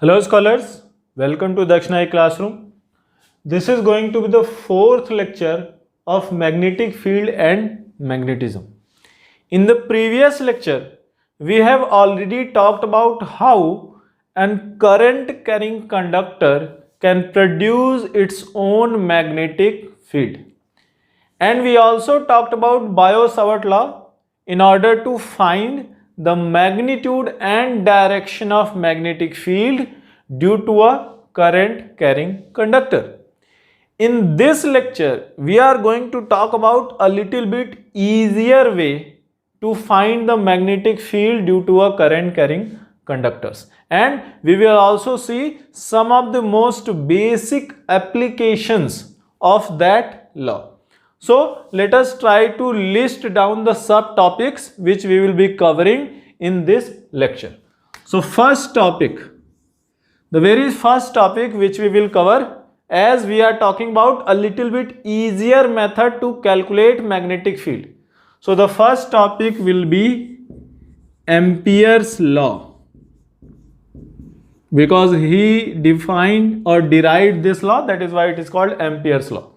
Hello scholars, welcome to Dakshinai classroom. This is going to be the fourth lecture of magnetic field and magnetism. In the previous lecture, we have already talked about how an current carrying conductor can produce its own magnetic field. And we also talked about Biot-Savart law in order to find the magnitude and direction of magnetic field due to a current carrying conductor. In this lecture, we are going to talk about a little bit easier way to find the magnetic field due to a current carrying conductors. And we will also see some of the most basic applications of that law. So let us try to list down the subtopics which we will be covering in this lecture. So first topic, the very first topic which we will cover, as we are talking about a little bit easier method to calculate magnetic field. So the first topic will be Ampere's law, because he defined or derived this law, that is why it is called Ampere's law.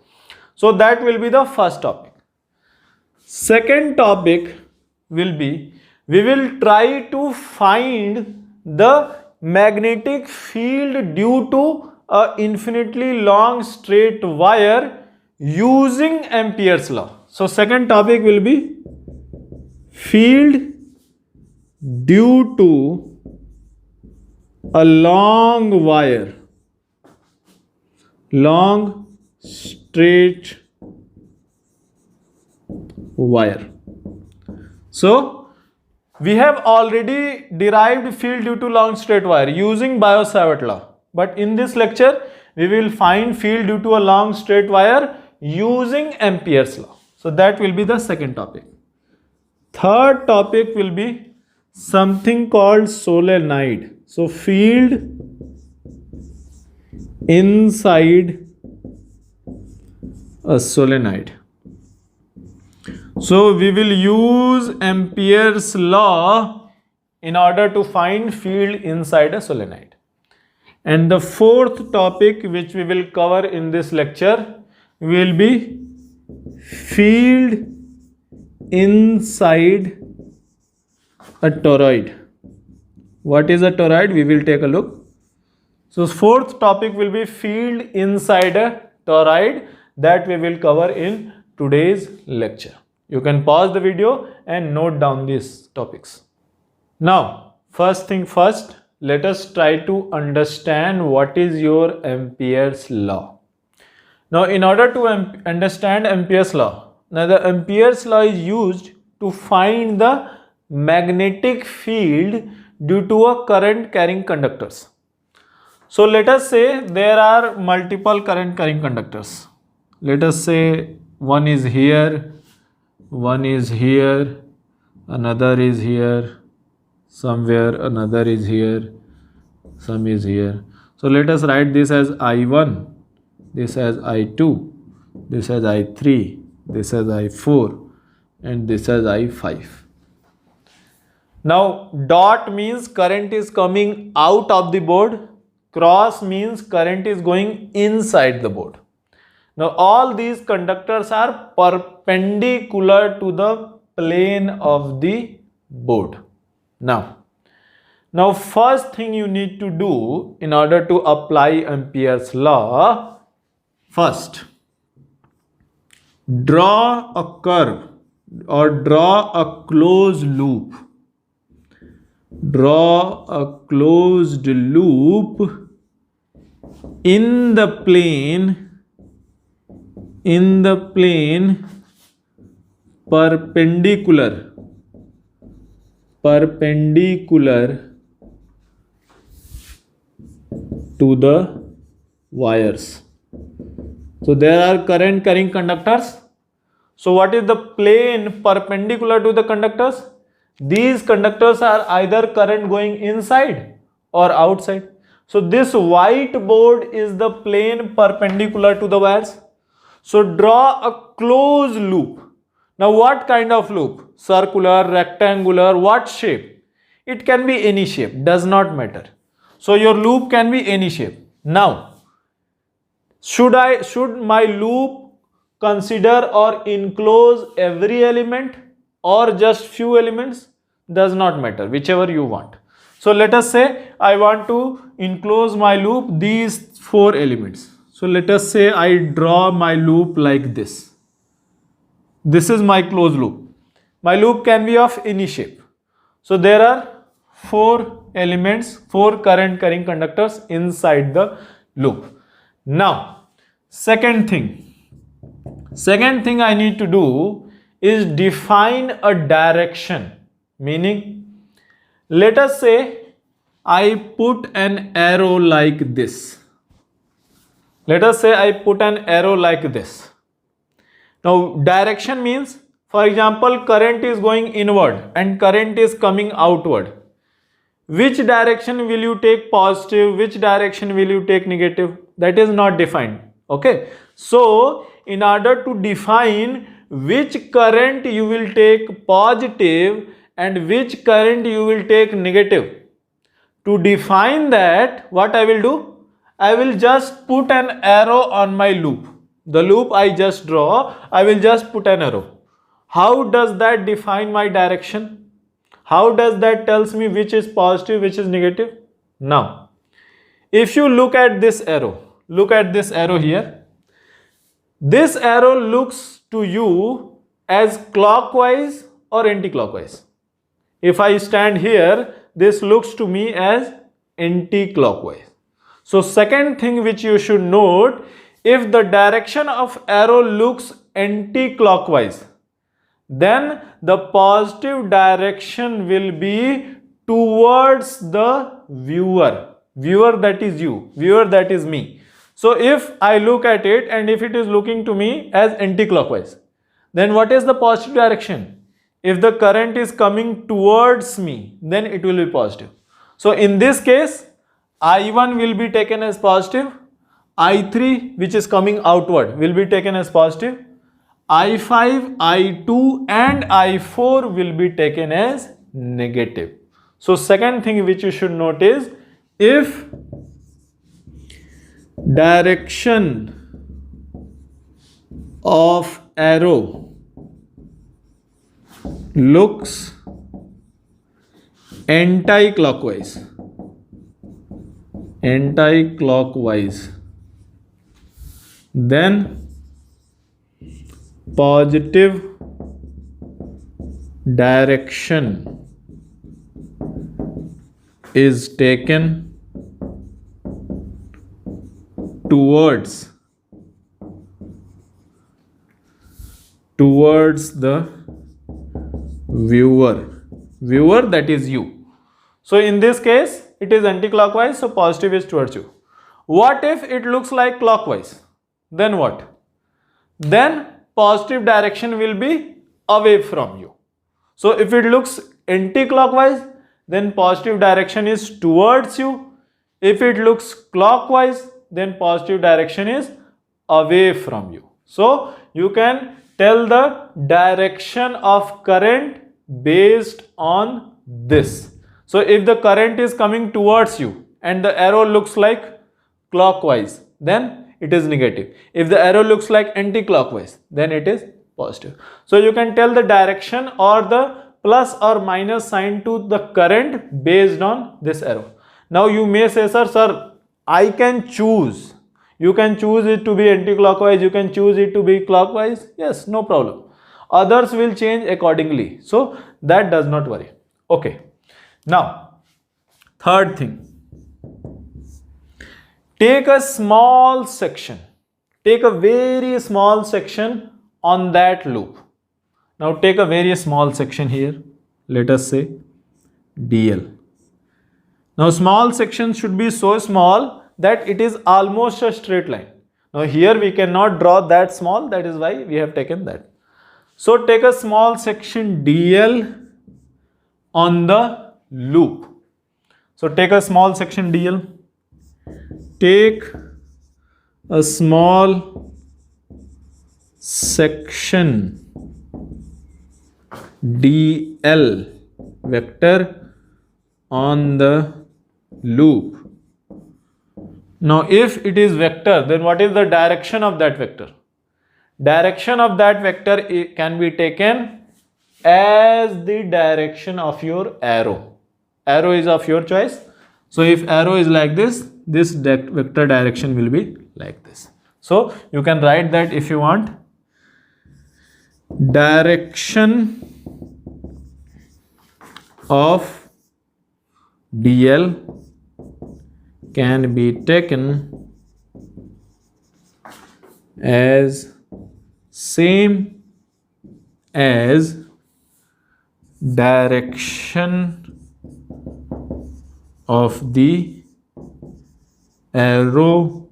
So that will be the first topic. Second topic will be, we will try to find the magnetic field due to a infinitely long straight wire using Ampere's law. So second topic will be field due to a long wire, long straight wire. So we have already derived field due to long straight wire using Biot-Savart law, but in this lecture we will find field due to a long straight wire using Ampere's law. So that will be the second topic. Third topic will be something called solenoid. So field inside a solenoid. So we will use Ampere's law in order to find field inside a solenoid. And the fourth topic which we will cover in this lecture will be field inside a toroid. What is a toroid? We will take a look. So fourth topic will be field inside a toroid, that we will cover in today's lecture. You can pause the video and note down these topics. Now, first thing first, let us try to understand what is your Ampere's law. Now, in order to understand Ampere's law, now the Ampere's law is used to find the magnetic field due to a current carrying conductors. So let us say there are multiple current carrying conductors. Let us say one is here, one is here, another is here, somewhere another is here, some is here. So let us write this as I1, this as I2, this as I3, this as I4, and this as I5. Now dot means current is coming out of the board, cross means current is going inside the board. Now all these conductors are perpendicular to the plane of the board. Now first thing you need to do in order to apply Ampere's law, first draw a curve or draw a closed loop. Draw a closed loop in the plane perpendicular to the wires. So there are current carrying conductors. So what is the plane perpendicular to the conductors? These conductors are either current going inside or outside. So this white board is the plane perpendicular to the wires. So draw a closed loop. Now what kind of loop? Circular, rectangular, what shape? It can be any shape, does not matter. So your loop can be any shape. Now, should my loop consider or enclose every element or just few elements? Does not matter, whichever you want. So let us say I want to enclose my loop these 4 elements. So let us say I draw my loop like this. This is my closed loop. My loop can be of any shape. So there are 4 elements, 4 current carrying conductors inside the loop. Now, second thing I need to do is define a direction. Meaning, let us say I put an arrow like this. Let us say I put an arrow like this. Now, direction means, for example, current is going inward and current is coming outward. Which direction will you take positive? Which direction will you take negative? That is not defined. Okay. So, in order to define which current you will take positive and which current you will take negative, to define that, what I will do? I will just put an arrow on my loop. The loop I just draw, I will just put an arrow. How does that define my direction? How does that tells me which is positive, which is negative? Now, if you look at this arrow here. This arrow looks to you as clockwise or anti-clockwise. If I stand here, this looks to me as anti-clockwise. So second thing which you should note, if the direction of arrow looks anti-clockwise, then the positive direction will be towards the viewer. Viewer, that is you. Viewer, that is me. So if I look at it and if it is looking to me as anti-clockwise, then what is the positive direction? If the current is coming towards me, then it will be positive. So in this case, I1 will be taken as positive. I3, which is coming outward, will be taken as positive. I5, I2 and I4 will be taken as negative. So second thing which you should note is, if direction of arrow looks anti-clockwise, then positive direction is taken towards the viewer, that is you. So in this case it is anti-clockwise, so positive is towards you. What if it looks like clockwise? Then what? Then positive direction will be away from you. So if it looks anti-clockwise, then positive direction is towards you. If it looks clockwise, then positive direction is away from you. So you can tell the direction of current based on this. So if the current is coming towards you and the arrow looks like clockwise, then it is negative. If the arrow looks like anti-clockwise, then it is positive. So you can tell the direction or the plus or minus sign to the current based on this arrow. Now you may say, sir, I can choose. You can choose it to be anti-clockwise, you can choose it to be clockwise. Yes, no problem. Others will change accordingly. So that does not worry. Okay. Now, third thing. Take a small section. Take a very small section on that loop. Now take a very small section here. Let us say DL. Now small section should be so small that it is almost a straight line. Now here we cannot draw that small, that is why we have taken that. So take a small section DL on the loop. So take a small section DL. Take a small section DL vector on the loop. Now if it is vector, then what is the direction of that vector? Direction of that vector can be taken as the direction of your arrow. Arrow is of your choice. So if arrow is like this, this vector direction will be like this. So you can write that if you want. Direction of dl can be taken as same as direction of the arrow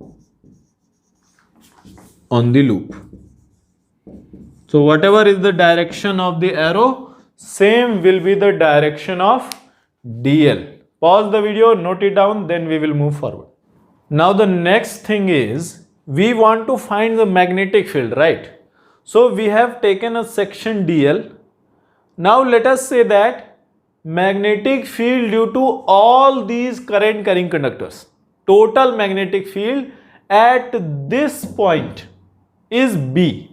on the loop. So whatever is the direction of the arrow, same will be the direction of dl. Pause the video, note it down, then we will move forward. Now the next thing is, we want to find the magnetic field, right? So we have taken a section dl. Now let us say that magnetic field due to all these current carrying conductors, total magnetic field at this point is B.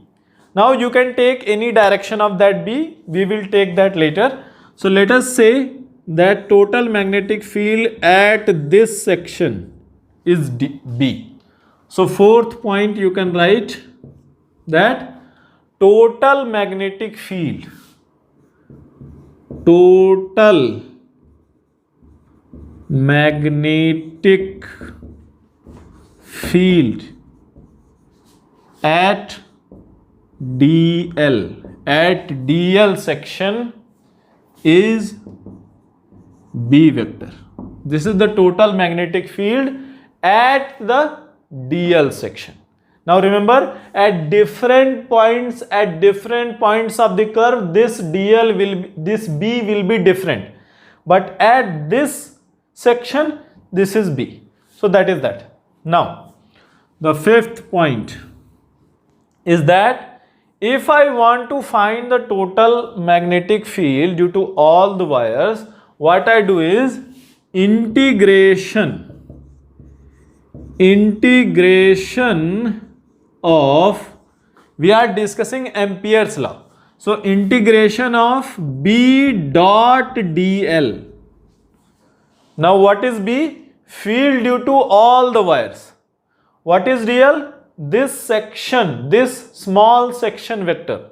Now you can take any direction of that B, we will take that later. So let us say that total magnetic field at this section is B. So fourth point you can write that total magnetic field at dl section is B vector. This is the total magnetic field at the dl section. Now remember, at different points of the curve, this B will be different, but at this section this is B. So that is that. Now the fifth point is that if I want to find the total magnetic field due to all the wires, what I do is integration of, we are discussing Ampere's law. So integration of B dot dl. Now what is B? Field due to all the wires. What is dl? This section, this small section vector.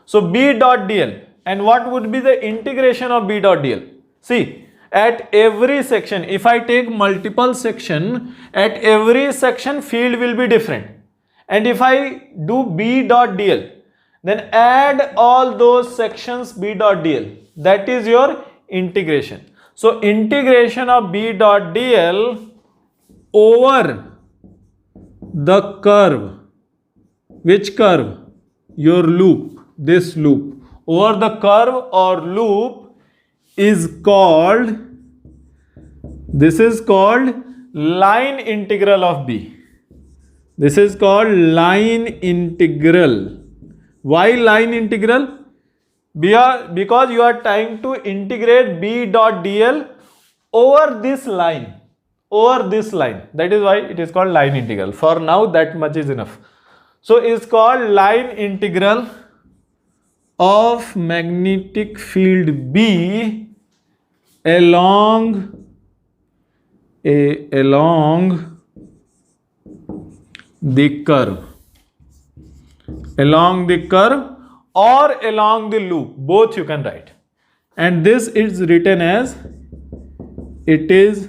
So B dot dl. And what would be the integration of B dot dl? See, at every section, if I take multiple section, at every section field will be different. And if I do B dot dl, then add all those sections B dot dl. That is your integration. So integration of B dot dl over the curve. Which curve? Your loop, this loop. Over the curve or loop is called, this is called line integral of B. This is called line integral. Why line integral? Because you are trying to integrate B dot dl over this line. That is why it is called line integral. For now, that much is enough. So it's called line integral of magnetic field B along the curve. Along the curve or along the loop, both you can write. And this is written as, it is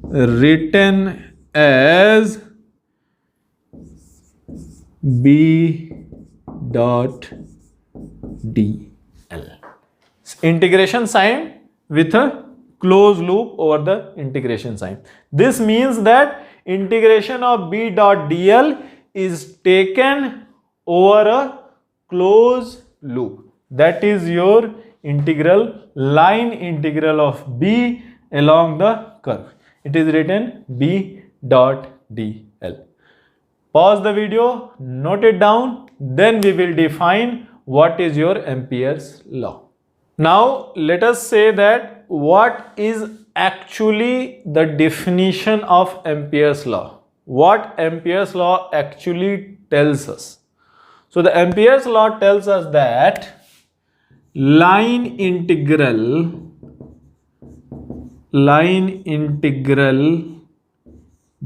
written as B dot dl. Integration sign with a closed loop over the integration sign. This means that integration of B dot dl is taken over a closed loop. That is your integral, line integral of B along the curve. It is written B dot dl. Pause the video, note it down, then we will define what is your Ampere's law. Now let us say that what is actually the definition of Ampere's law. What Ampere's law actually tells us. So the Ampere's law tells us that line integral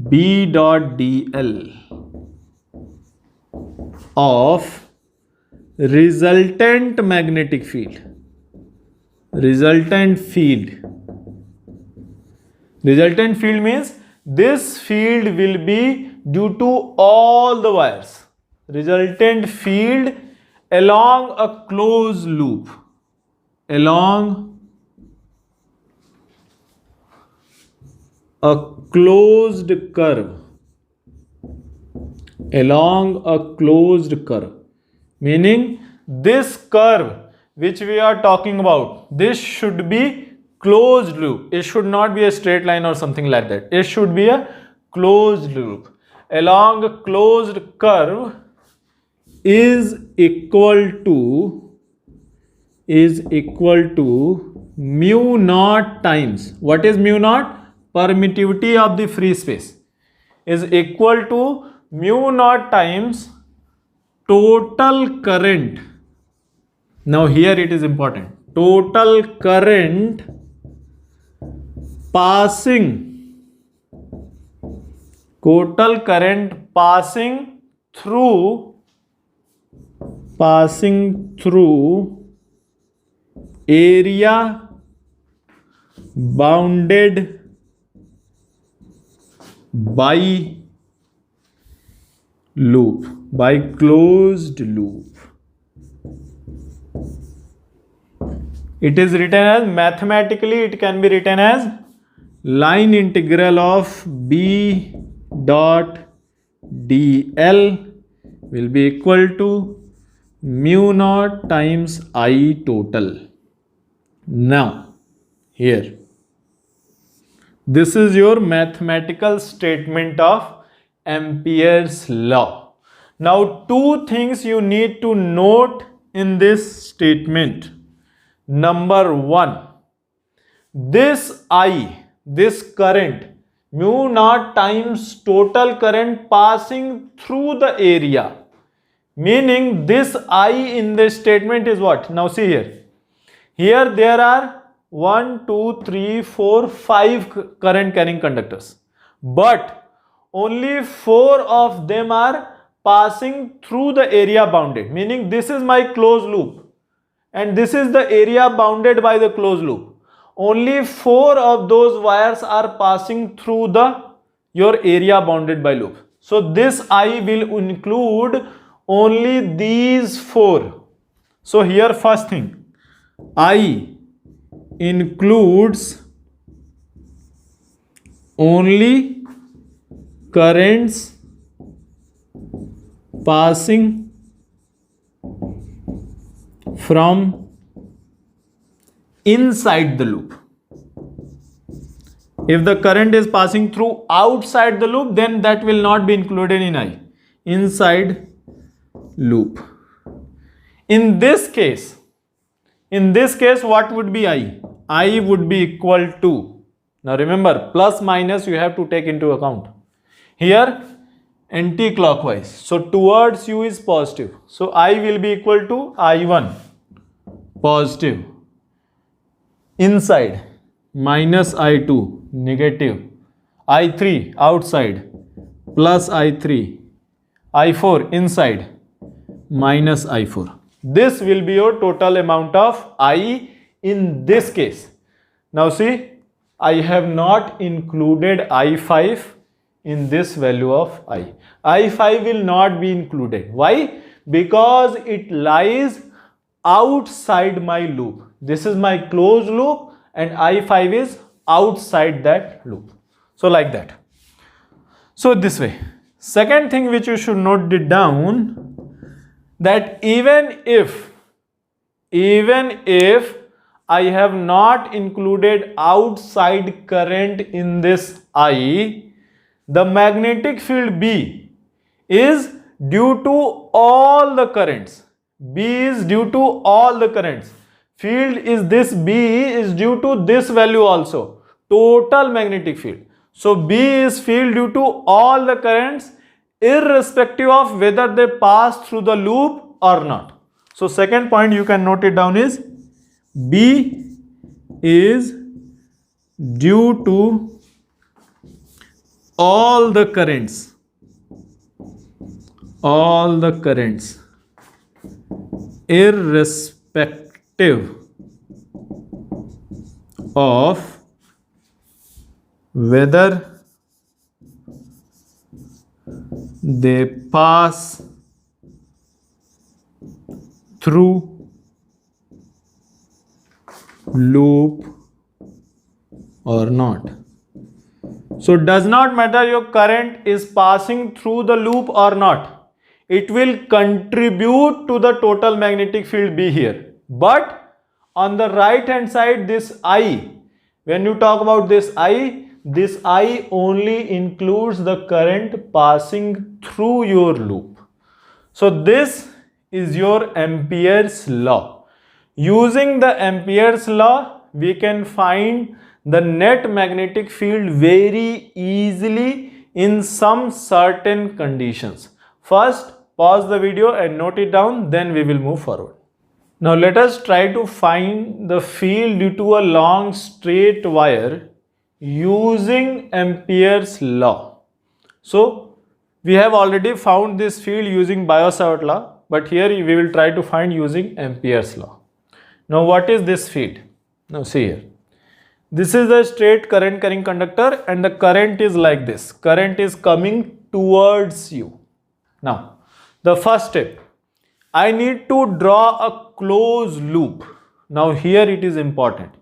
B dot dl of resultant magnetic field. Resultant field means this field will be due to all the wires. Resultant field along a closed loop. Along a closed curve. Along a closed curve. Meaning this curve which we are talking about, this should be closed loop. It should not be a straight line or something like that. It should be a closed loop. Along a closed curve is equal to mu naught times. What is mu naught? Permittivity of the free space is equal to mu naught times total current. Now here it is important. Total current passing through area bounded by closed loop. It is written as, mathematically it can be written as line integral of B dot dl will be equal to mu naught times I total. Now here, this is your mathematical statement of Ampere's law. Now two things you need to note in this statement. Number one, this I, this current, mu naught times total current passing through the area. Meaning this I in this statement is what? Now see here. Here there are 1, 2, 3, 4, 5 current carrying conductors. But only 4 of them are passing through the area bounded. Meaning this is my closed loop. And this is the area bounded by the closed loop. Only 4 of those wires are passing through your area bounded by loop. So this I will include only these 4. So here first thing, I includes only currents passing from inside the loop. If the current is passing through outside the loop, then that will not be included in I. Inside loop. In this case, what would be I? I would be equal to, now remember, plus minus you have to take into account. Here anti-clockwise, so towards you is positive. So I will be equal to I1 positive, inside minus I2 negative, I3 outside plus I3, I4 inside minus I4. This will be your total amount of I in this case. Now see, I have not included I5 in this value of I. I5 will not be included. Why? Because it lies outside my loop. This is my closed loop and I5 is outside that loop. So like that. So this way. Second thing which you should note it down, that even if I have not included outside current in this I, the magnetic field B is due to all the currents. B is due to all the currents. Field is this B is due to this value also. total magnetic field. So B is field due to all the currents irrespective of whether they pass through the loop or not. So second point you can note it down is B is due to all the currents irrespective of whether they pass through loop or not. So it does not matter your current is passing through the loop or not. It will contribute to the total magnetic field B here. But on the right hand side, this I, when you talk about this I only includes the current passing through your loop. So this is your Ampere's law. Using the Ampere's law, we can find the net magnetic field very easily in some certain conditions. First, pause the video and note it down, then we will move forward. Now let us try to find the field due to a long straight wire using Ampere's law. So we have already found this field using Biot-Savart law, but here we will try to find using Ampere's law. Now what is this field? Now see here. This is a straight current carrying conductor and the current is like this. Current is coming towards you. Now, the first step, I need to draw a closed loop. Now here it is important.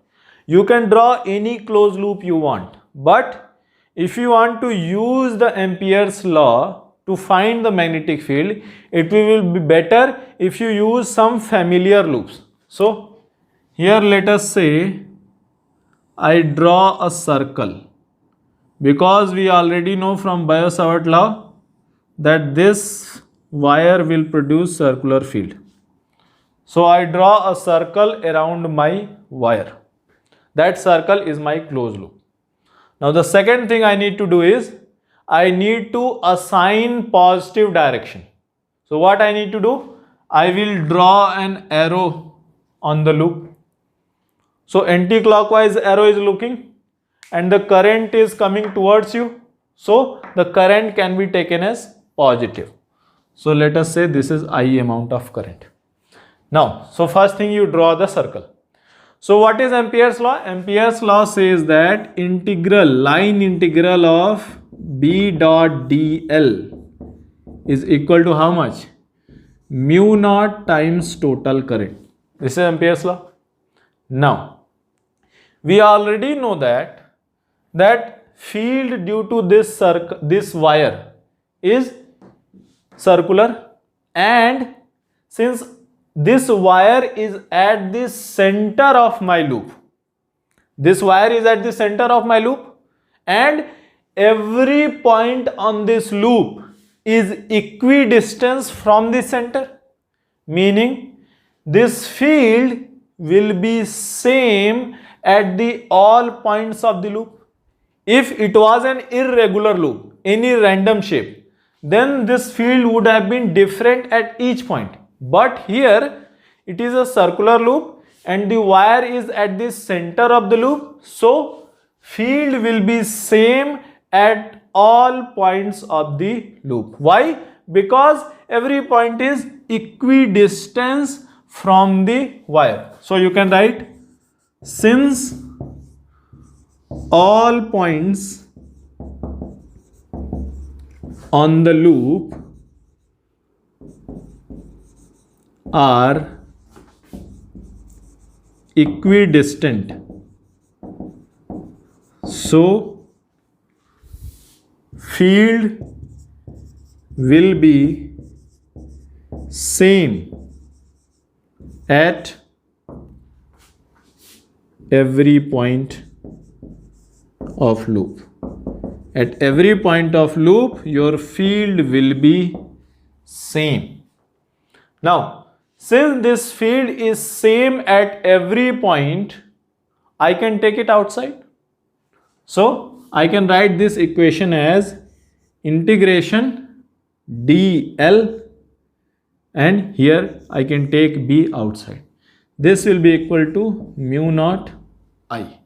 You can draw any closed loop you want. But if you want to use the Ampere's law to find the magnetic field, it will be better if you use some familiar loops. So here let us say I draw a circle, because we already know from Biot-Savart law that this wire will produce circular field. So I draw a circle around my wire. That circle is my closed loop. Now the second thing I need to do is I need to assign positive direction. So what I need to do? I will draw an arrow on the loop. So anti-clockwise arrow is looking and the current is coming towards you. So the current can be taken as positive. So let us say this is I amount of current. Now, so first thing you draw the circle. So what is Ampere's law? Ampere's law says that line integral of B dot dl is equal to how much? Mu naught times total current. This is Ampere's law. Now, we already know that field due to this wire is circular, and since this wire is at the center of my loop, and every point on this loop is equidistant from the center, meaning this field will be same at the all points of the loop. If it was an irregular loop, any random shape, then this field would have been different at each point. But here it is a circular loop and the wire is at the center of the loop, so field will be same at all points of the loop. Why? Because every point is equidistant from the wire. So you can write, since all points on the loop are equidistant, so field will be same at every point of loop. At every point of loop, your field will be same. Now, since this field is same at every point, I can take it outside. So I can write this equation as integration dl, and here I can take b outside. This will be equal to mu naught I.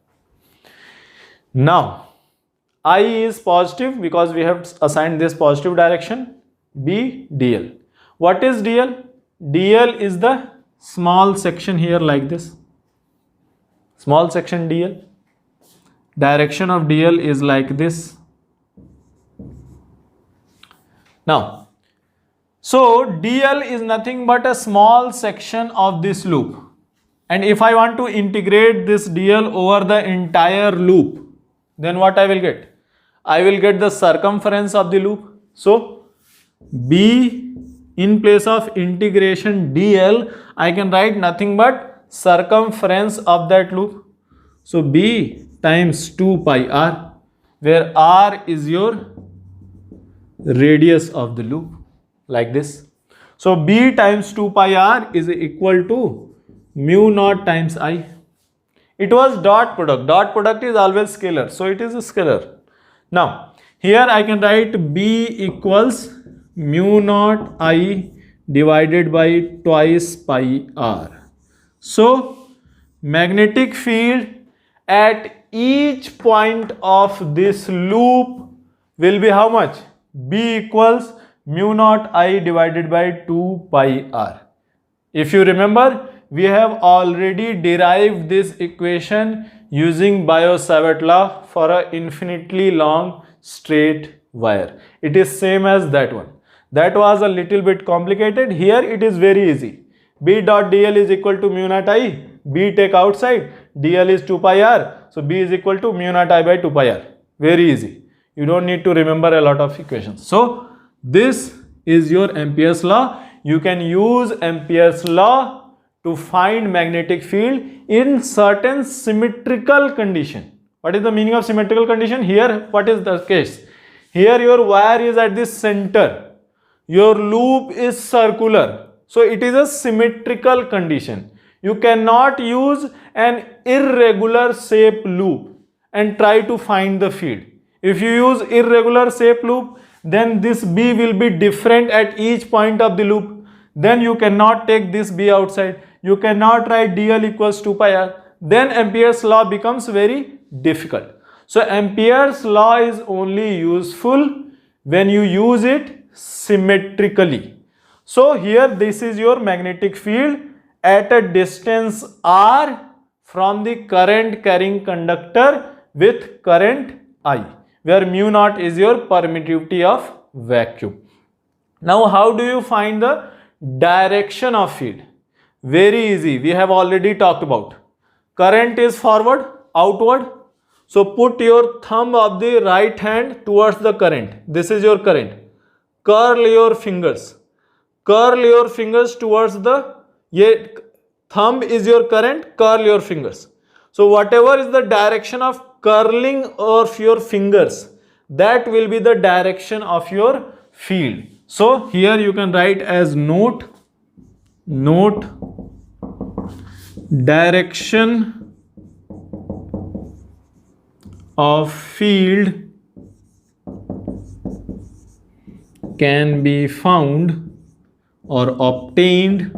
Now I is positive because we have assigned this positive direction. B dl. What is dl? dl is the small section here like this. Small section dl. Direction of dl is like this. Now, so dl is nothing but a small section of this loop. And if I want to integrate this dl over the entire loop, then what I will get? I will get the circumference of the loop. So b in place of integration dl, I can write nothing but circumference of that loop. So b times 2 pi r, where r is your radius of the loop, like this. So b times 2 pi r is equal to mu naught times I. It was dot product. Dot product is always scalar, so it is a scalar. Now here I can write b equals mu naught I divided by twice pi r. So magnetic field at each point of this loop will be how much? B equals mu naught I divided by 2 pi r. If you remember, we have already derived this equation using Biot-Savart law for an infinitely long straight wire. It is same as that one. That was a little bit complicated. Here it is very easy. B dot dl is equal to mu naught I. B take outside. dl is 2 pi r. So B is equal to mu naught I by 2 pi r. Very easy. You don't need to remember a lot of equations. So this is your Ampere's law. You can use Ampere's law to find magnetic field in certain symmetrical condition. What is the meaning of symmetrical condition? Here, what is the case? Here your wire is at the center. Your loop is circular. So it is a symmetrical condition. You cannot use an irregular shape loop and try to find the field. If you use irregular shape loop, then this B will be different at each point of the loop. Then you cannot take this B outside. You cannot write dl equals 2 pi r. Then Ampere's law becomes very difficult. So Ampere's law is only useful when you use it symmetrically. So here this is your magnetic field at a distance r from the current carrying conductor with current I, where mu naught is your permittivity of vacuum. Now how do you find the direction of field? Very easy. We have already talked about. Current is forward, outward. So put your thumb of the right hand towards the current. This is your current. Curl your fingers. Curl your fingers towards the thumb is your current. Curl your fingers. So whatever is the direction of curling of your fingers, that will be the direction of your field. So here you can write as note direction of field can be found or obtained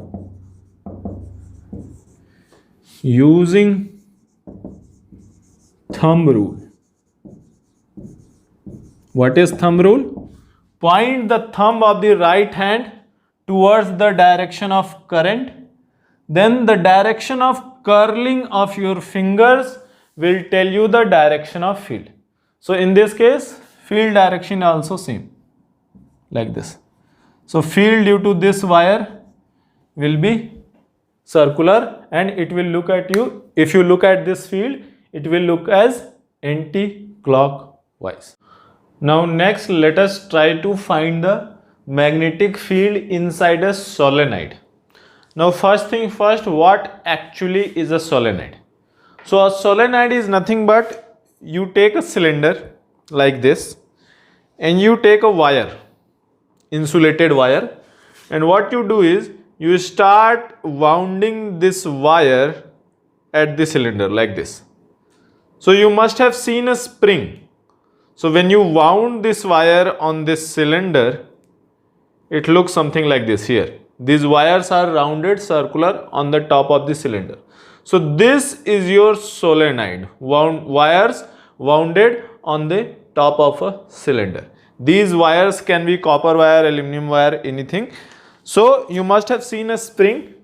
using thumb rule. What is thumb rule? Point the thumb of the right hand towards the direction of current. Then the direction of curling of your fingers will tell you the direction of field. So in this case, field direction also same, like this. So field due to this wire will be circular, and it will look at you. If you look at this field, it will look as anti-clockwise. Now next, let us try to find the magnetic field inside a solenoid. Now first thing first, what actually is a solenoid? So a solenoid is nothing but you take a cylinder like this and you take a wire, insulated wire, and what you do is you start wounding this wire at the cylinder like this. So you must have seen a spring. So when you wound this wire on this cylinder, it looks something like this here. These wires are rounded circular on the top of the cylinder. So this is your solenoid, wires wounded on the top of a cylinder. These wires can be copper wire, aluminum wire, anything. So you must have seen a spring.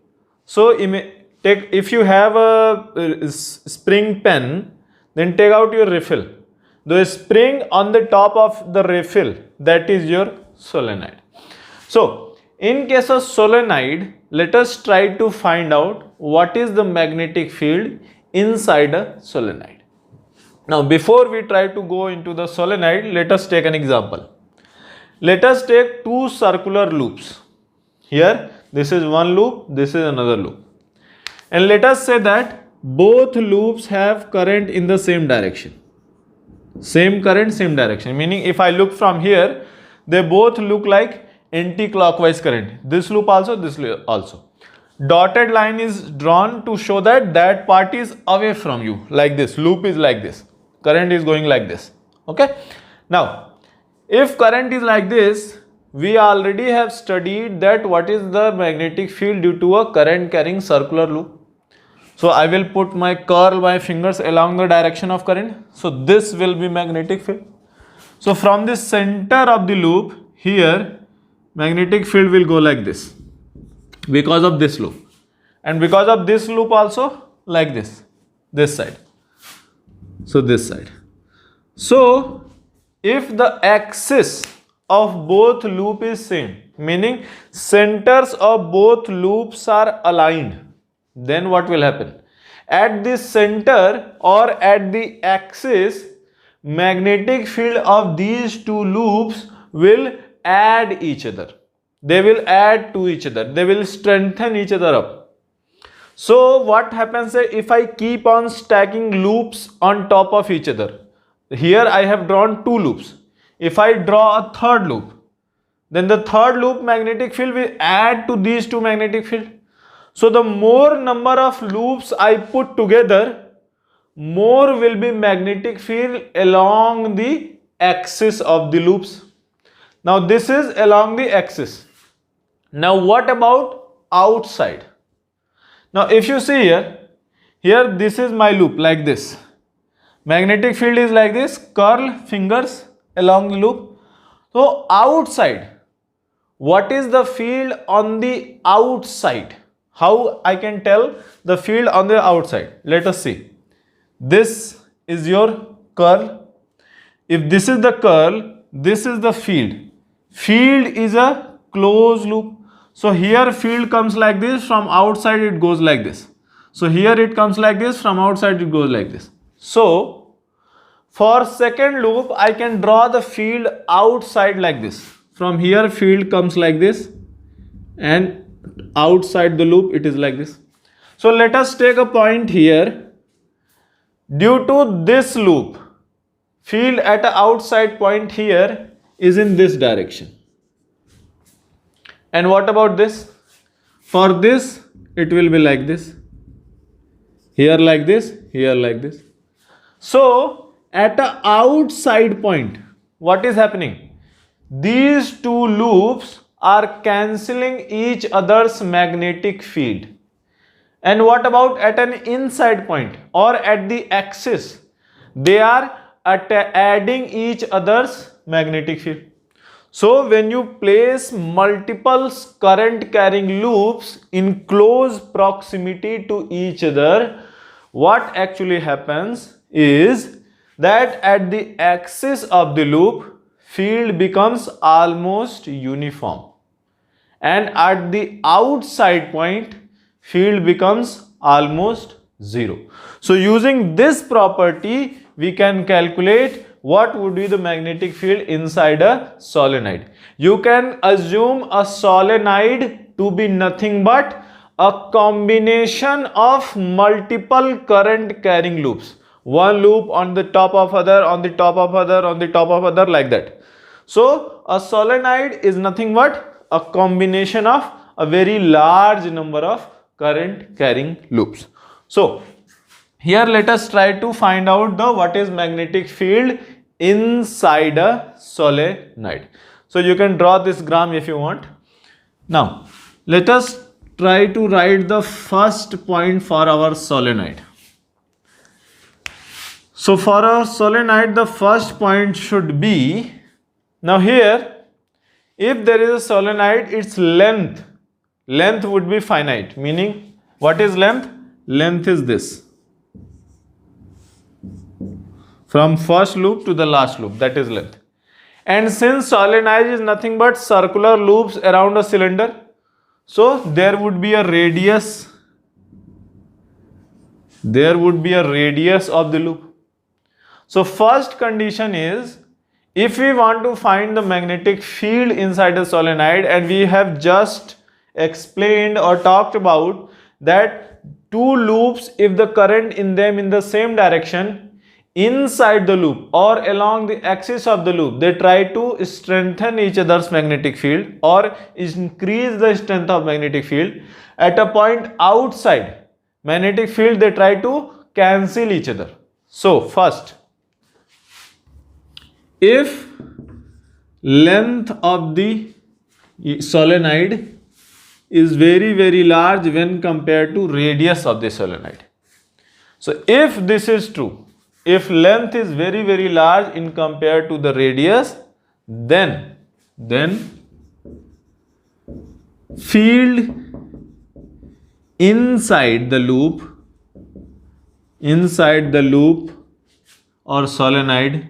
So if you have a spring pen, then take out your refill. The spring on the top of the refill, that is your solenoid. So in case of solenoid, let us try to find out what is the magnetic field inside a solenoid. Now before we try to go into the solenoid, let us take an example. Let us take two circular loops. Here this is one loop, this is another loop. And let us say that both loops have current in the same direction. Same current, same direction. Meaning if I look from here, they both look like anti-clockwise current. This loop also, this loop also. Dotted line is drawn to show that that part is away from you. Like this. Loop is like this. Current is going like this. Okay. Now, if current is like this, we already have studied that what is the magnetic field due to a current carrying circular loop. So I will put my fingers along the direction of current. So this will be magnetic field. So from the center of the loop here, magnetic field will go like this because of this loop, and because of this loop also like this side. So this side. So if the axis of both loop is same, meaning centers of both loops are aligned, then what will happen? At the center or at the axis, magnetic field of these two loops will add each other. They will add to each other. They will strengthen each other up. So what happens if I keep on stacking loops on top of each other? Here I have drawn two loops. If I draw a third loop, then the third loop magnetic field will add to these two magnetic field. So the more number of loops I put together, more will be magnetic field along the axis of the loops. Now this is along the axis. Now what about outside? Now if you see here this is my loop like this. Magnetic field is like this, curl fingers along the loop. So outside, what is the field on the outside? How I can tell the field on the outside? Let us see. This is your curl. If this is the curl, this is the field. Field is a closed loop. So here field comes like this, from outside it goes like this. So here it comes like this, from outside it goes like this. So for second loop, I can draw the field outside like this. From here field comes like this, and outside the loop it is like this. So let us take a point here. Due to this loop, field at the outside point here is in this direction. And what about this? For this, it will be like this. Here like this, here like this. So at the outside point, what is happening? These two loops are cancelling each other's magnetic field. And what about at an inside point or at the axis? They are adding each other's magnetic field. So when you place multiple current carrying loops in close proximity to each other, what actually happens is that at the axis of the loop, field becomes almost uniform. And at the outside point, field becomes almost zero. So using this property, we can calculate what would be the magnetic field inside a solenoid. You can assume a solenoid to be nothing but a combination of multiple current carrying loops. One loop on the top of other, on the top of other, on the top of other, like that. So a solenoid is nothing but a combination of a very large number of current carrying loops. So Here let us try to find out the what is magnetic field inside a solenoid. So you can draw this diagram if you want. Now let us try to write the first point for our solenoid. So for a solenoid, the first point should be, now here if there is a solenoid, its length would be finite, meaning what is length? Length is this, from first loop to the last loop, that is length. And since solenoid is nothing but circular loops around a cylinder, so there would be a radius, of the loop. So first condition is, if we want to find the magnetic field inside a solenoid, and we have just explained or talked about that two loops, if the current in them in the same direction, inside the loop or along the axis of the loop, they try to strengthen each other's magnetic field or increase the strength of magnetic field. At a point outside magnetic field, they try to cancel each other. So first, if length of the solenoid is very large when compared to radius of the solenoid. So if this is true, if length is very large in compared to the radius, then field inside the loop or solenoid,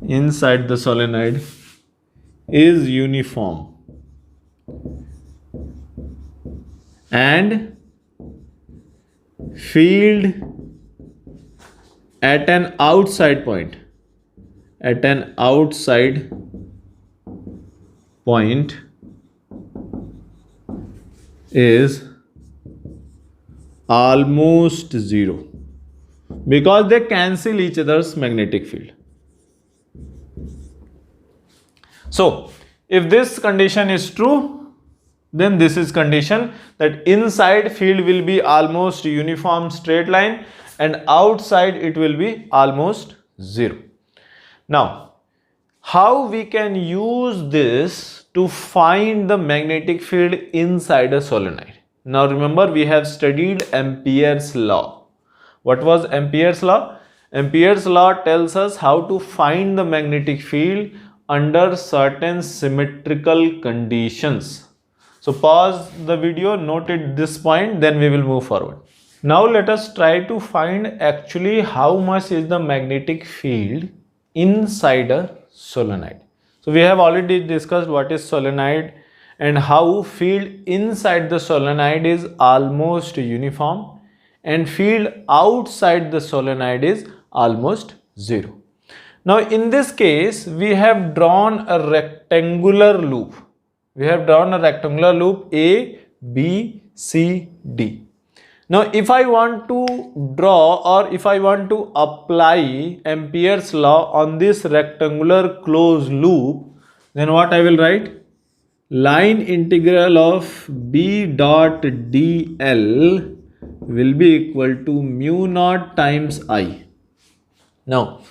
inside the solenoid is uniform, and field at an outside point is almost zero, because they cancel each other's magnetic field. So if this condition is true, then this is condition that inside field will be almost uniform straight line and outside it will be almost zero. Now, how we can use this to find the magnetic field inside a solenoid? Now remember, we have studied Ampere's law. What was Ampere's law? Ampere's law tells us how to find the magnetic field under certain symmetrical conditions. So pause the video, note at this point, then we will move forward. Now let us try to find actually how much is the magnetic field inside a solenoid. So we have already discussed what is solenoid and how field inside the solenoid is almost uniform and field outside the solenoid is almost zero. Now in this case, we have drawn a rectangular loop. We have drawn a rectangular loop A, B, C, D. Now if I want to draw or if I want to apply Ampere's law on this rectangular closed loop, then what I will write? Line integral of B dot dl will be equal to mu naught times I. Now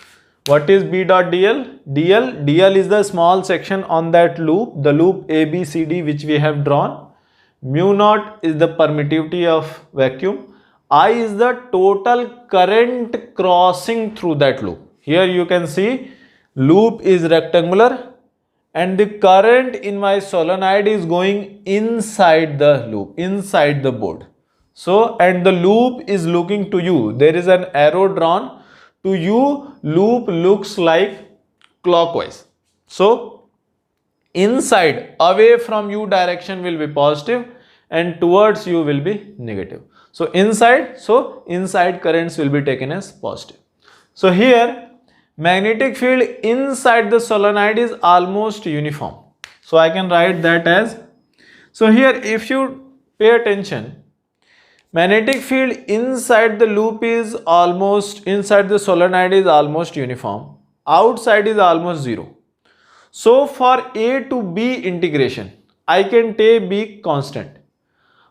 what is B dot dl? dl is the small section on that loop, the loop ABCD which we have drawn. Mu naught is the permittivity of vacuum. I is the total current crossing through that loop. Here you can see loop is rectangular and the current in my solenoid is going inside the loop, inside the board. So, and the loop is looking to you. There is an arrow drawn to you. Loop looks like clockwise. So, inside, away from you direction will be positive and towards you will be negative. So inside currents will be taken as positive. So here magnetic field inside the solenoid is almost uniform. So I can write that as, so here if you pay attention, magnetic field inside the loop is almost, inside the solenoid is almost uniform, outside is almost zero. So for A to B integration, I can take B constant.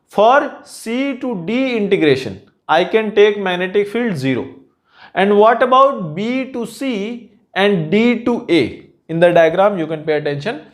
For C to D integration, I can take magnetic field 0. And what about B to C and D to A? In the diagram you can pay attention.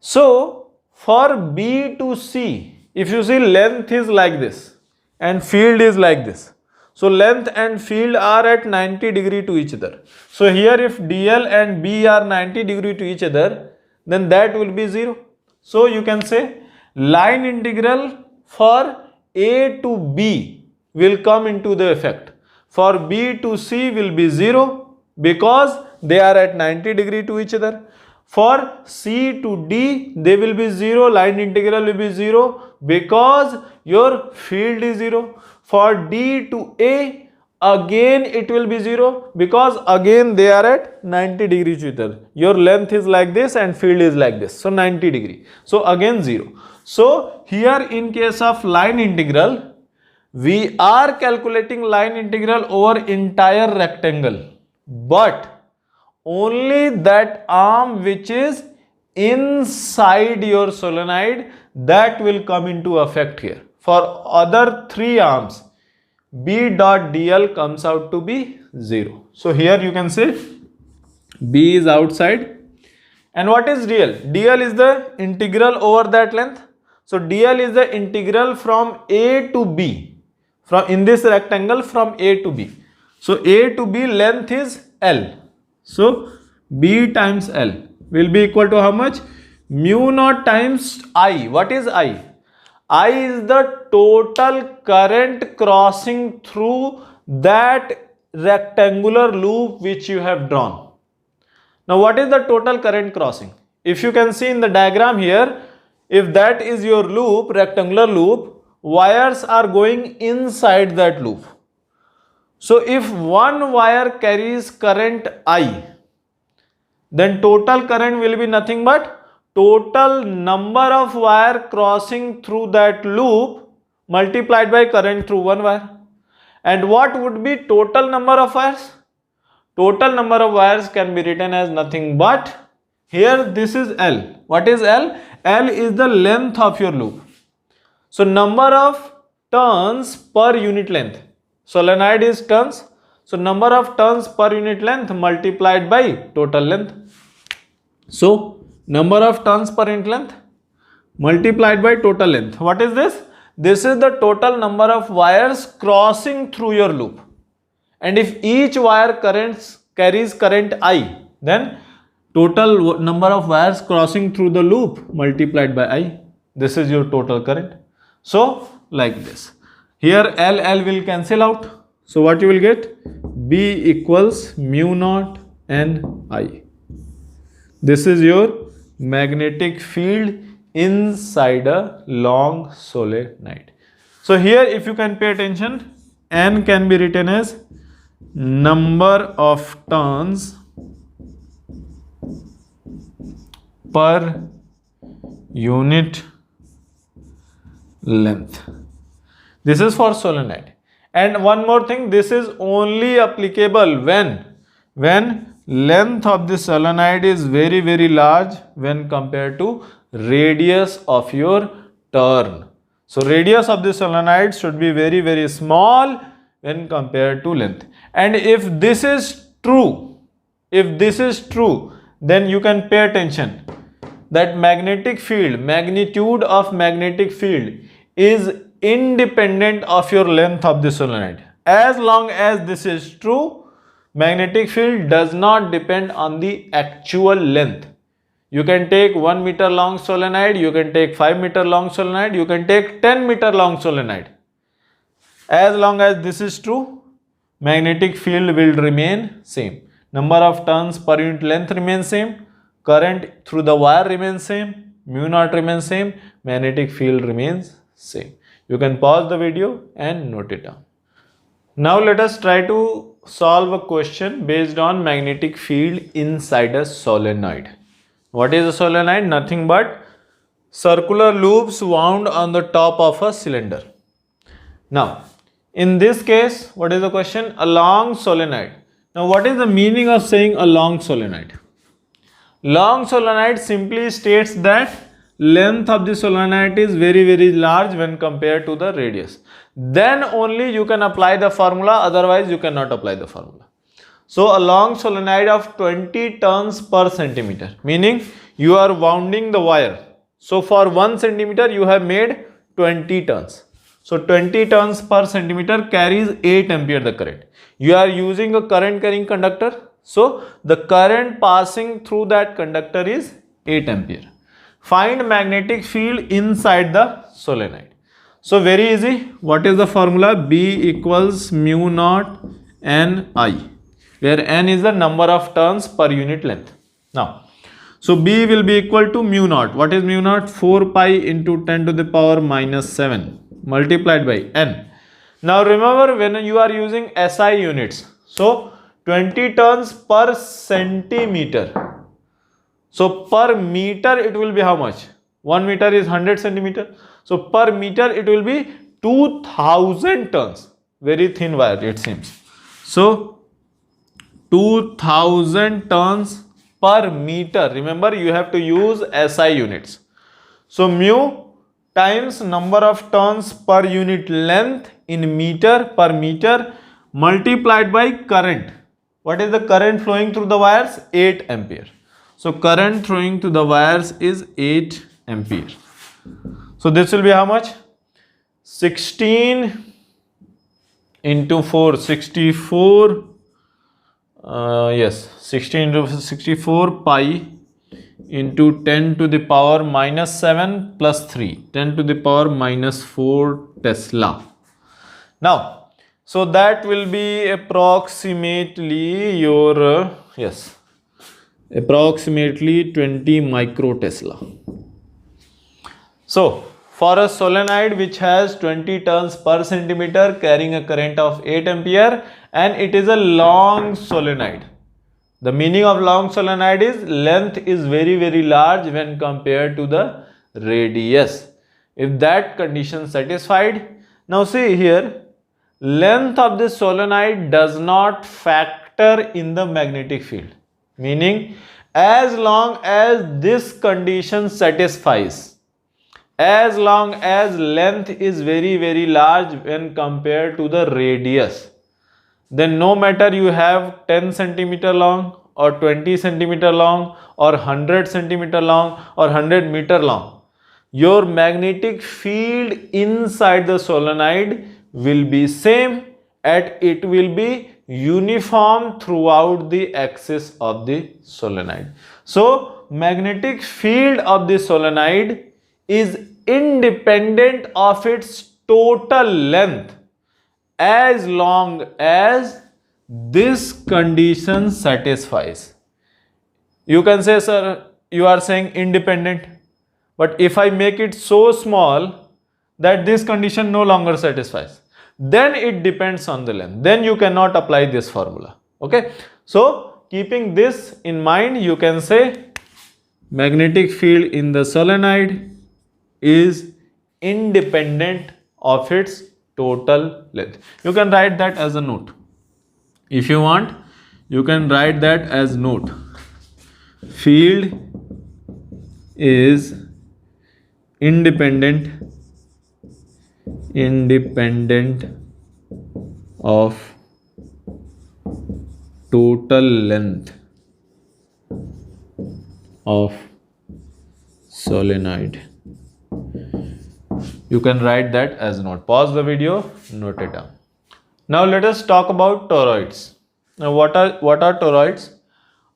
So for B to C, if you see, length is like this and field is like this. So length and field are at 90 degree to each other. So here if DL and B are 90 degree to each other, then that will be 0. So you can say line integral for A to B will come into the effect. For B to C will be 0 because they are at 90 degree to each other. For C to D, they will be 0, line integral will be 0 because your field is 0. For D to A, again it will be 0 because again they are at 90 degree to each other. Your length is like this and field is like this. So 90 degree. So again 0. So here in case of line integral, we are calculating line integral over entire rectangle. But only that arm which is inside your solenoid, that will come into effect here. For other 3 arms, B dot dl comes out to be 0. So here you can say B is outside. And what is dl? dl is the integral over that length. So dl is the integral from A to B, from in this rectangle from A to B. So A to B length is L. So B times L will be equal to how much? Mu naught times I. What is I? I is the total current crossing through that rectangular loop which you have drawn. Now what is the total current crossing? If you can see in the diagram here, if that is your loop, rectangular loop, wires are going inside that loop. So if one wire carries current I, then total current will be nothing but total number of wire crossing through that loop multiplied by current through one wire. And what would be total number of wires? Total number of wires can be written as nothing but, here this is L. What is L? L is the length of your loop. So number of turns per unit length. Solenoid is turns. So number of turns per unit length multiplied by total length. So number of turns per unit length multiplied by total length. What is this? This is the total number of wires crossing through your loop. And if each wire carries current I, then total number of wires crossing through the loop multiplied by I. This is your total current. So like this. Here L will cancel out. So what you will get? B equals mu naught N I. This is your magnetic field inside a long solenoid. So here if you can pay attention, N can be written as number of turns per unit length. This is for solenoid. And one more thing, this is only applicable when length of the solenoid is very, very large when compared to radius of your turn. So radius of the solenoid should be very, very small when compared to length. And if this is true, then you can pay attention that magnetic field, magnitude of magnetic field is independent of your length of the solenoid. As long as this is true, magnetic field does not depend on the actual length. You can take 1 meter long solenoid, you can take 5 meter long solenoid, you can take 10 meter long solenoid. As long as this is true, magnetic field will remain same. Number of turns per unit length remains same, current through the wire remains same, mu naught remains same, magnetic field remains same. You can pause the video and note it down. Now let us try to solve a question based on magnetic field inside a solenoid. What is a solenoid? Nothing but circular loops wound on the top of a cylinder. Now, in this case, what is the question? A long solenoid. Now, what is the meaning of saying a long solenoid? Long solenoid simply states that length of the solenoid is very, very large when compared to the radius. then only you can apply the formula, otherwise you cannot apply the formula. So a long solenoid of 20 turns per centimeter, meaning you are wounding the wire. So for 1 centimeter you have made 20 turns. So 20 turns per centimeter carries 8 ampere the current. You are using a current carrying conductor. So the current passing through that conductor is 8 ampere. Find magnetic field inside the solenoid. So very easy. What is the formula? B equals mu naught N I, where N is the number of turns per unit length. Now, so B will be equal to mu naught. What is mu naught? 4 pi into 10 to the power minus 7 multiplied by N. Now remember, when you are using SI units, so 20 turns per centimeter. So per meter it will be how much? 1 meter is 100 centimeter. So per meter it will be 2000 turns. Very thin wire it seems. So 2000 turns per meter. Remember, you have to use SI units. So mu times number of turns per unit length in meter per meter multiplied by current. What is the current flowing through the wires? 8 ampere. So current flowing through the wires is 8 ampere. So this will be how much? 16 into 4, 64. Yes, 16 into 64 pi into 10 to the power minus 7 plus 3, 10 to the power minus 4 Tesla. Now, so that will be approximately your, yes, approximately 20 micro Tesla. So, for a solenoid which has 20 turns per centimeter carrying a current of 8 ampere and it is a long solenoid. The meaning of long solenoid is length is very large when compared to the radius. If that condition satisfied, now see here, length of the solenoid does not factor in the magnetic field. Meaning, as long as this condition satisfies, as long as length is very large when compared to the radius, then no matter you have 10 centimeter long or 20 centimeter long or 100 centimeter long or 100 meter long, your magnetic field inside the solenoid will be same and it will be uniform throughout the axis of the solenoid. So magnetic field of the solenoid is independent of its total length as long as this condition satisfies. You can say, sir, you are saying independent, but if I make it so small that this condition no longer satisfies, then it depends on the length. Then you cannot apply this formula. Okay. So keeping this in mind, you can say magnetic field in the solenoid is independent of its total length. You can write that as a note. If you want, you can write that as note. Field is independent of total length of solenoid. You can write that as a note. Pause the video, note it down. Now let us talk about toroids. Now what are toroids?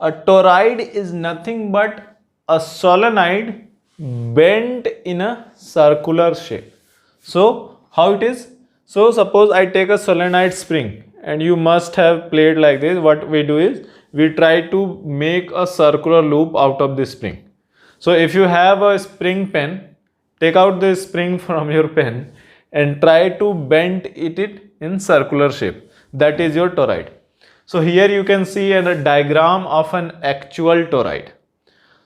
A toroid is nothing but a solenoid bent in a circular shape. So how it is? So suppose I take a solenoid spring and you must have played like this. What we do is we try to make a circular loop out of the spring. So if you have a spring pen, take out the spring from your pen and try to bend it in circular shape. That is your toroid. So here you can see a diagram of an actual toroid.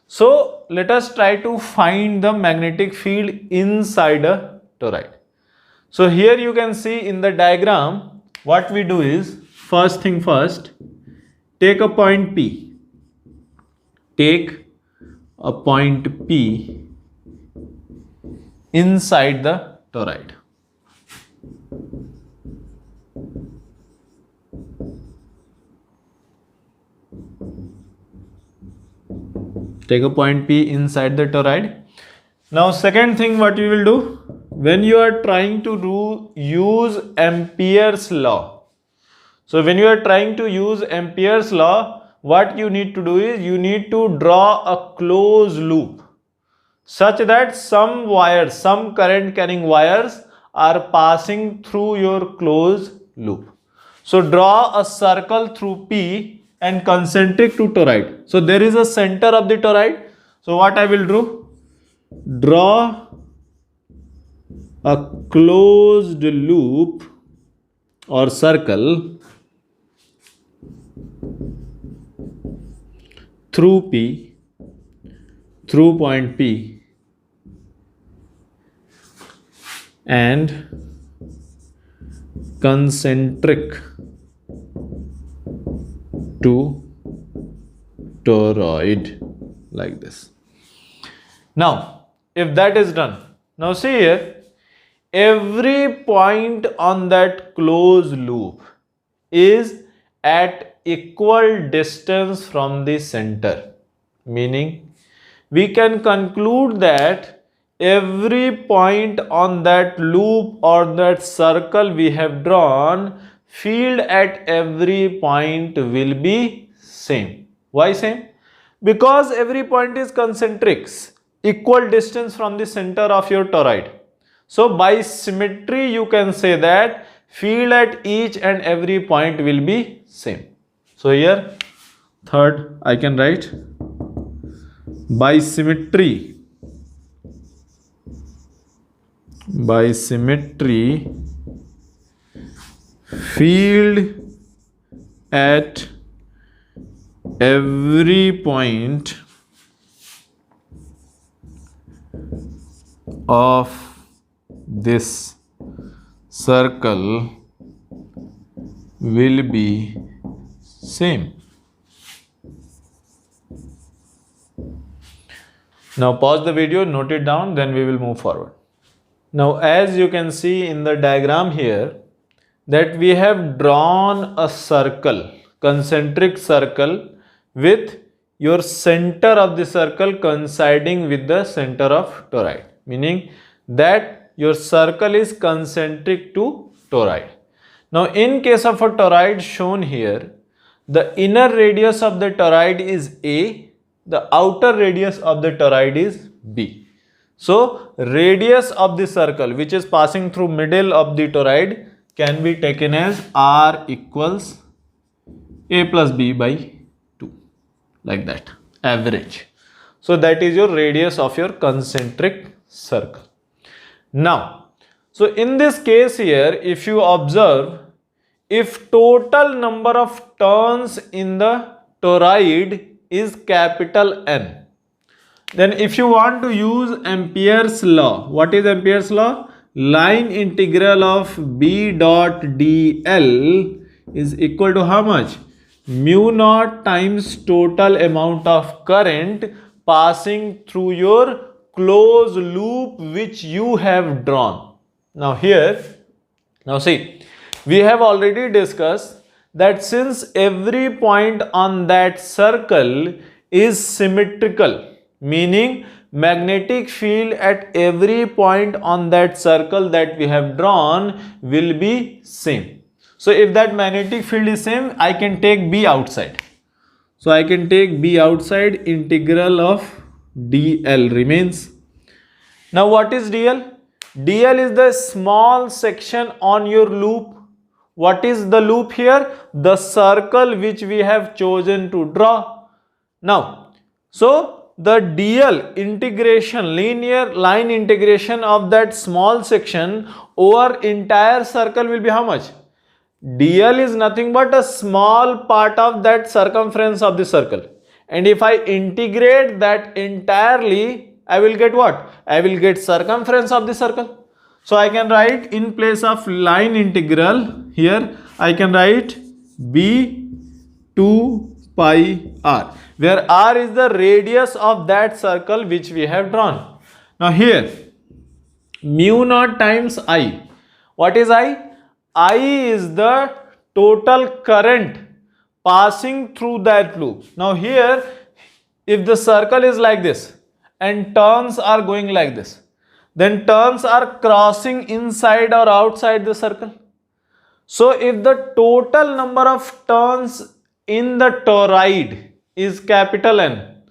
So let us try to find the magnetic field inside a toroid. So here you can see in the diagram, what we do is, first thing first, take a point P. Take a point P inside the toroid. take a point P inside the toroid. Now second thing what you will do, when you are trying to use Ampere's law. So when you are trying to use Ampere's law, what you need to do is you need to draw a closed loop such that some wires, some current carrying wires are passing through your closed loop. So draw a circle through P and concentric to toroid. So there is a center of the toroid. So what I will do? Draw a closed loop or circle through P, through point P, and concentric to toroid like this. Now, if that is done, now see here, every point on that closed loop is at equal distance from the center, meaning we can conclude that every point on that loop or that circle we have drawn, field at every point will be same. Why same? Because every point is concentrics, equal distance from the center of your toroid. So by symmetry you can say that field at each and every point will be same. So here third I can write by symmetry field at every point of this circle will be same. Now pause the video, note it down, then we will move forward. Now as you can see in the diagram here that we have drawn a circle, concentric circle with your center of the circle coinciding with the center of toroid, meaning that your circle is concentric to toroid. Now in case of a toroid shown here, the inner radius of the toroid is A, the outer radius of the toroid is B. So radius of the circle which is passing through middle of the toroid can be taken as R equals A plus B by 2, like that, average. So that is your radius of your concentric circle. Now, so in this case here, if you observe, if total number of turns in the toroid is capital N, then if you want to use Ampere's law, what is Ampere's law? Line integral of B dot dl is equal to how much? Mu naught times total amount of current passing through your closed loop which you have drawn. Now here, now see, we have already discussed that since every point on that circle is symmetrical, meaning magnetic field at every point on that circle that we have drawn will be same. So if that magnetic field is same, I can take B outside. So I can take B outside, integral of dl remains. Now what is dl? dl is the small section on your loop. What is the loop here? The circle which we have chosen to draw. Now, so the dl integration, linear line integration of that small section over entire circle will be how much? dl is nothing but a small part of that circumference of the circle. And if I integrate that entirely, I will get what? I will get circumference of the circle. So I can write in place of line integral here, I can write b 2 pi r, where r is the radius of that circle which we have drawn. Now here, mu naught times I. What is I? I is the total current passing through that loop. Now here, if the circle is like this and turns are going like this, then turns are crossing inside or outside the circle. So if the total number of turns in the toroid is capital N,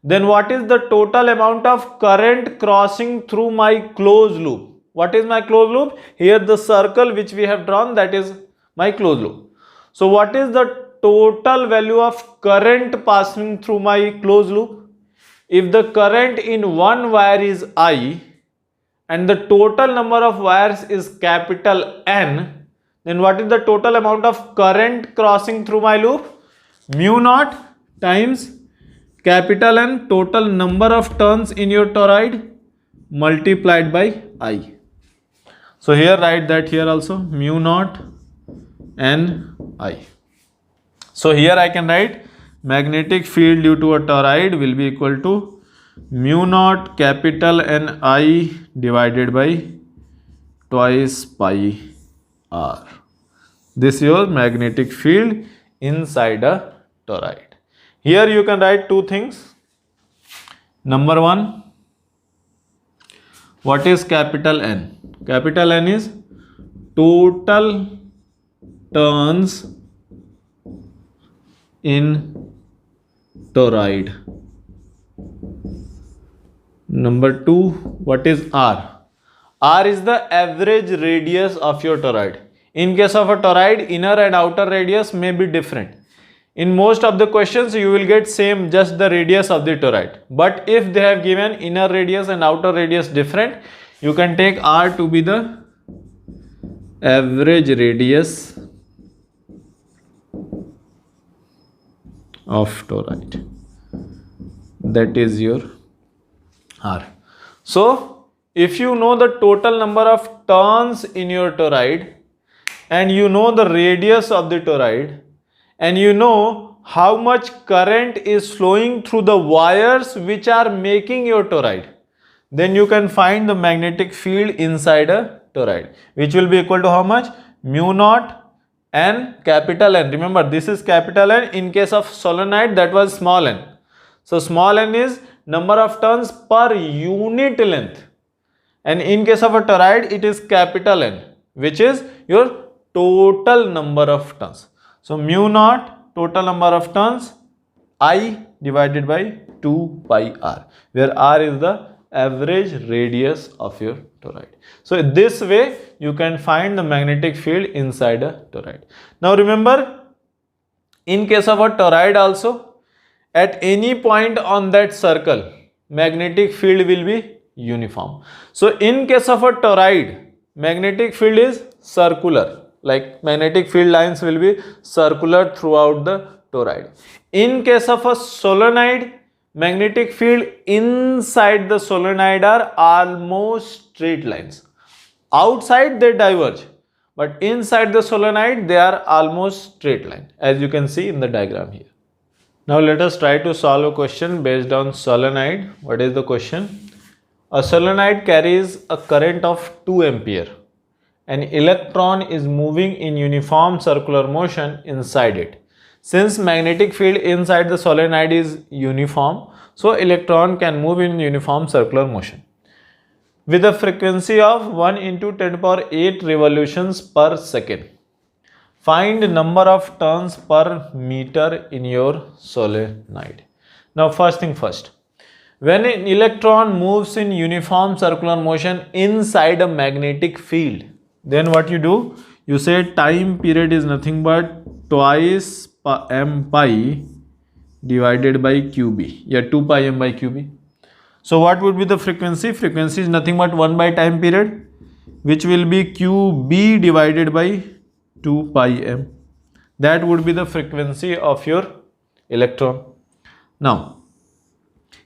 then what is the total amount of current crossing through my closed loop? What is my closed loop? Here the circle which we have drawn, that is my closed loop. So what is the total value of current passing through my closed loop? If the current in one wire is I and the total number of wires is capital N, then what is the total amount of current crossing through my loop? Mu naught times capital N, total number of turns in your toroid, multiplied by I. So here write that here also, mu naught N I. So here I can write magnetic field due to a toroid will be equal to mu naught capital N I divided by twice pi R. This is your magnetic field inside a toroid. Here you can write two things. Number one, what is capital N? Capital N is total turns in toroid. Number two, what is R? R is the average radius of your toroid. In case of a toroid, inner and outer radius may be different. In most of the questions, you will get same, just the radius of the toroid. But if they have given inner radius and outer radius different, you can take R to be the average radius of toroid. That is your R. So, if you know the total number of turns in your toroid and you know the radius of the toroid and you know how much current is flowing through the wires which are making your toroid, then you can find the magnetic field inside a toroid, which will be equal to how much? Mu naught N capital N. Remember, this is capital N. In case of solenoid, that was small n. So small n is number of turns per unit length, and in case of a toroid, it is capital N, which is your total number of turns. So mu naught, total number of turns, I divided by 2 pi R, where R is the average radius of your toroid. So this way you can find the magnetic field inside a toroid. Now remember, in case of a toroid also, at any point on that circle, magnetic field will be uniform. So in case of a toroid, magnetic field is circular, like magnetic field lines will be circular throughout the toroid. In case of a solenoid, magnetic field inside the solenoid are almost straight lines. Outside they diverge, but inside the solenoid they are almost straight line, as you can see in the diagram here. Now let us try to solve a question based on solenoid. What is the question? A solenoid carries a current of 2 ampere. An electron is moving in uniform circular motion inside it. Since magnetic field inside the solenoid is uniform, so electron can move in uniform circular motion with a frequency of 1 into 10 to the power 8 revolutions per second. Find number of turns per meter in your solenoid. Now first thing first, when an electron moves in uniform circular motion inside a magnetic field, then what you do? You say time period is nothing but twice m pi divided by qb, 2 pi m by qb. So what would be the frequency? Frequency is nothing but 1 by time period, which will be qb divided by 2 pi m. That would be the frequency of your electron. Now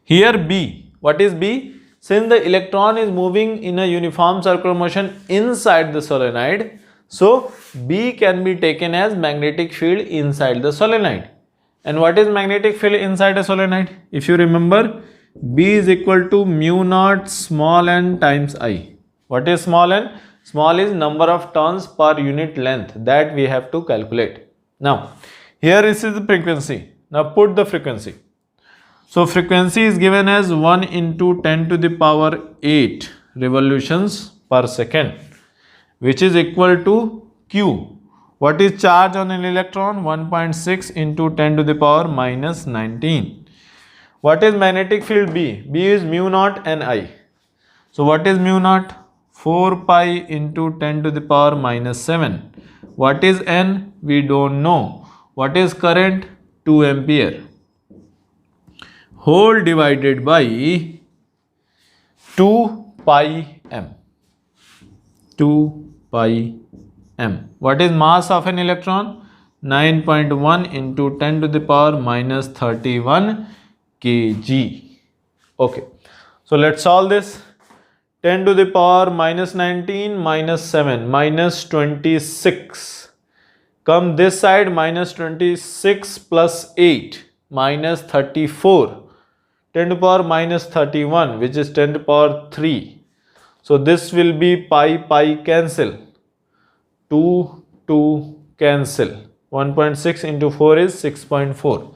here B, what is B? Since the electron is moving in a uniform circular motion inside the solenoid, so B can be taken as magnetic field inside the solenoid. And what is magnetic field inside a solenoid? If you remember, B is equal to mu naught small n times I. What is small n? Small is number of turns per unit length that we have to calculate. Now, here is the frequency. Now put the frequency. So frequency is given as 1 into 10 to the power 8 revolutions per second, which is equal to Q. What is charge on an electron? 1.6 into 10 to the power minus 19. What is magnetic field B? B is mu naught and I. So what is mu naught? 4 pi into 10 to the power minus 7. What is N? We don't know. What is current? 2 ampere. Whole divided by 2 pi m. 2 pi m. What is mass of an electron? 9.1 into 10 to the power minus 31 kg. Okay. So let's solve this. 10 to the power minus 19 minus 7 minus 26. Come this side, minus 26 plus 8 minus 34. 10 to the power minus 31, which is 10 to the power 3. So this will be pi cancel. 2 cancel. 1.6 into 4 is 6.4.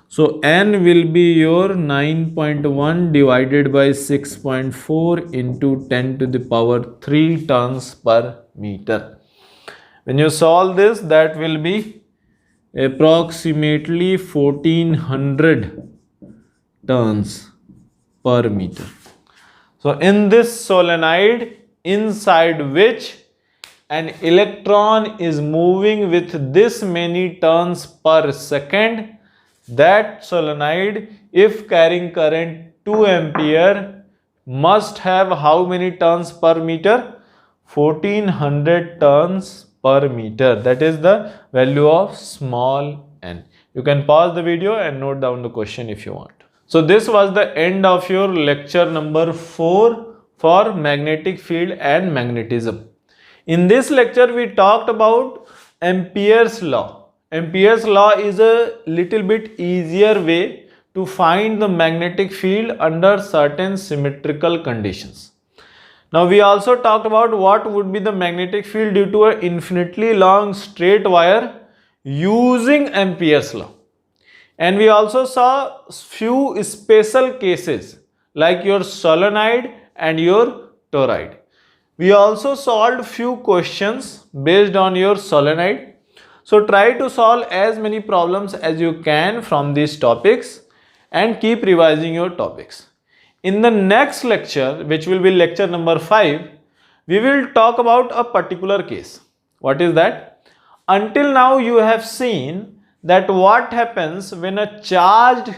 So N will be your 9.1 divided by 6.4 into 10 to the power 3 turns per meter. When you solve this, that will be approximately 1400 turns per meter. So in this solenoid, inside which an electron is moving with this many turns per second, that solenoid, if carrying current 2 ampere, must have how many turns per meter? 1400 turns per meter. That is the value of small n. You can pause the video and note down the question if you want. So this was the end of your lecture number 4 for magnetic field and magnetism. In this lecture we talked about Ampere's law. Ampere's law is a little bit easier way to find the magnetic field under certain symmetrical conditions. Now we also talked about what would be the magnetic field due to an infinitely long straight wire using Ampere's law. And we also saw few special cases like your solenoid and your toroid. We also solved few questions based on your solenoid. So try to solve as many problems as you can from these topics and keep revising your topics. In the next lecture, which will be lecture number 5, we will talk about a particular case. What is that? Until now you have seen that what happens when a charged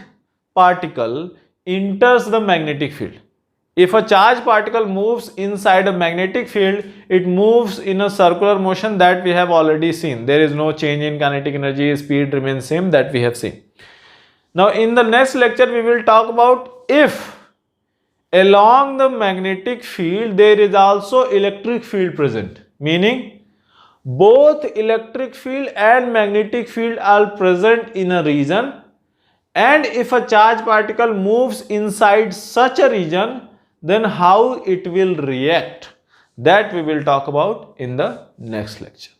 particle enters the magnetic field. If a charged particle moves inside a magnetic field, it moves in a circular motion that we have already seen. There is no change in kinetic energy, speed remains same that we have seen. Now in the next lecture we will talk about if along the magnetic field there is also electric field present, meaning both electric field and magnetic field are present in a region, and if a charged particle moves inside such a region, then how it will react, that we will talk about in the next lecture.